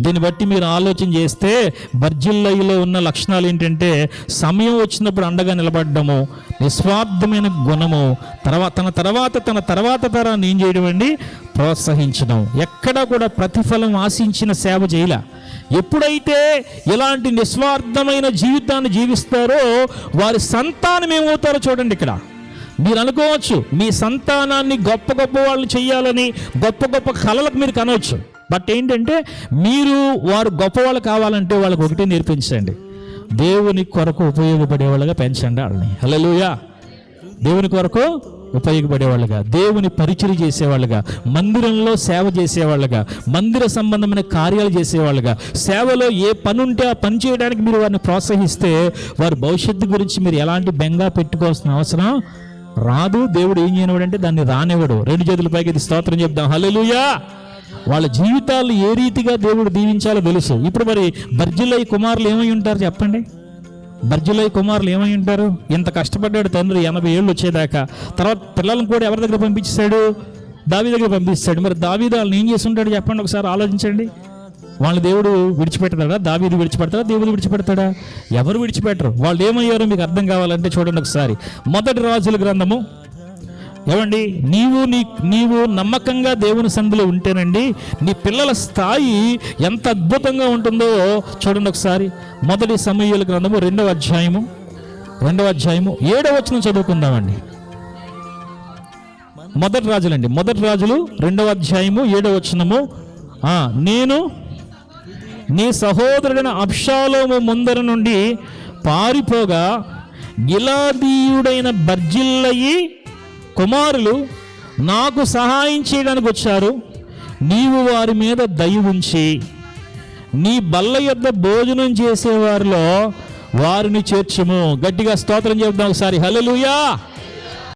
దీన్ని బట్టి మీరు ఆలోచన చేస్తే బర్జిల్లయిలో ఉన్న లక్షణాలు ఏంటంటే సమయం వచ్చినప్పుడు అండగా నిలబడము, నిస్వార్థమైన గుణము, తన తర్వాత తరాన్ని ఏం చేయడం అండి, ప్రోత్సహించడం. ఎక్కడా కూడా ప్రతిఫలం ఆశించిన సేవ చేయలే. ఎప్పుడైతే ఇలాంటి నిస్వార్థమైన జీవితాన్ని జీవిస్తారో వారి సంతానం ఏమవుతారో చూడండి. ఇక్కడ మీరు అనుకోవచ్చు మీ సంతానాన్ని గొప్ప గొప్ప వాళ్ళు చేయాలని, గొప్ప గొప్ప కళలకు మీరు కనవచ్చు. బట్ ఏంటంటే మీరు వారు గొప్పవాళ్ళు కావాలంటే వాళ్ళకి ఒకటే నేర్పించండి, దేవుని కొరకు ఉపయోగపడేవాళ్ళుగా పెంచండి వాళ్ళని. హల్లెలూయా. దేవుని కొరకు ఉపయోగపడేవాళ్ళుగా, దేవుని పరిచర్య చేసేవాళ్ళుగా, మందిరంలో సేవ చేసేవాళ్ళుగా, మందిర సంబంధమైన కార్యాలు చేసేవాళ్ళుగా, సేవలో ఏ పని ఉంటే ఆ పని చేయడానికి మీరు వారిని ప్రోత్సహిస్తే వారి భవిష్యత్తు గురించి మీరు ఎలాంటి బెంగా పెట్టుకోవాల్సిన అవసరం రాదు. దేవుడు ఏం చేయనివాడంటే దాన్ని రానివ్వడు. 2 చేతుల పైకి ఇది స్తోత్రం చెప్దాం. హల్లెలూయా. వాళ్ళ జీవితాలు ఏ రీతిగా దేవుడు దీవించాలో తెలుసు. ఇప్పుడు మరి బర్జిల్లయి కుమారులు ఏమై ఉంటారు చెప్పండి? బర్జిల్లయి కుమారులు ఏమై ఉంటారు? ఇంత కష్టపడ్డాడు తండ్రి 80 ఏళ్ళు వచ్చేదాకా. తర్వాత పిల్లలను కూడా ఎవరి దగ్గర పంపించాడు? దావీదు దగ్గర పంపిస్తాడు. మరి దావీదు వాళ్ళని ఏం చేసి ఉంటాడు చెప్పండి, ఒకసారి ఆలోచించండి. వాళ్ళని దేవుడు విడిచిపెడతాడా? దావీదు విడిచిపెడతాడా? దేవుడు విడిచిపెడతాడా? ఎవరు విడిచిపెట్టరు. వాళ్ళు ఏమయ్యారో మీకు అర్థం కావాలంటే చూడండి ఒకసారి. 1 రాజుల గ్రంథము. ఏమండి, నీవు నమ్మకంగా దేవుని సన్నిధిలో ఉంటేనండి నీ పిల్లల స్థాయి ఎంత అద్భుతంగా ఉంటుందో చూడండి ఒకసారి. 1 సమూయేలు గ్రంథము 2వ అధ్యాయము 7వ వచనం చదువుకుందామండి. 1 రాజులండి, 1 రాజులు 2వ అధ్యాయము 7వ వచనము. నేను నీ సహోదరుడైన అబ్షాలోము ముందర నుండి పారిపోగా గిలాదీయుడైన బర్జిల్లయి కుమారులు నాకు సహాయం చేయడానికి వచ్చారు. నీవు వారి మీద దయ ఉంచి నీ బల్ల యొద్ద భోజనం చేసేవారిలో వారిని చేర్చుము. గట్టిగా స్తోత్రం చెప్దాం ఒకసారి. హల్లెలూయా.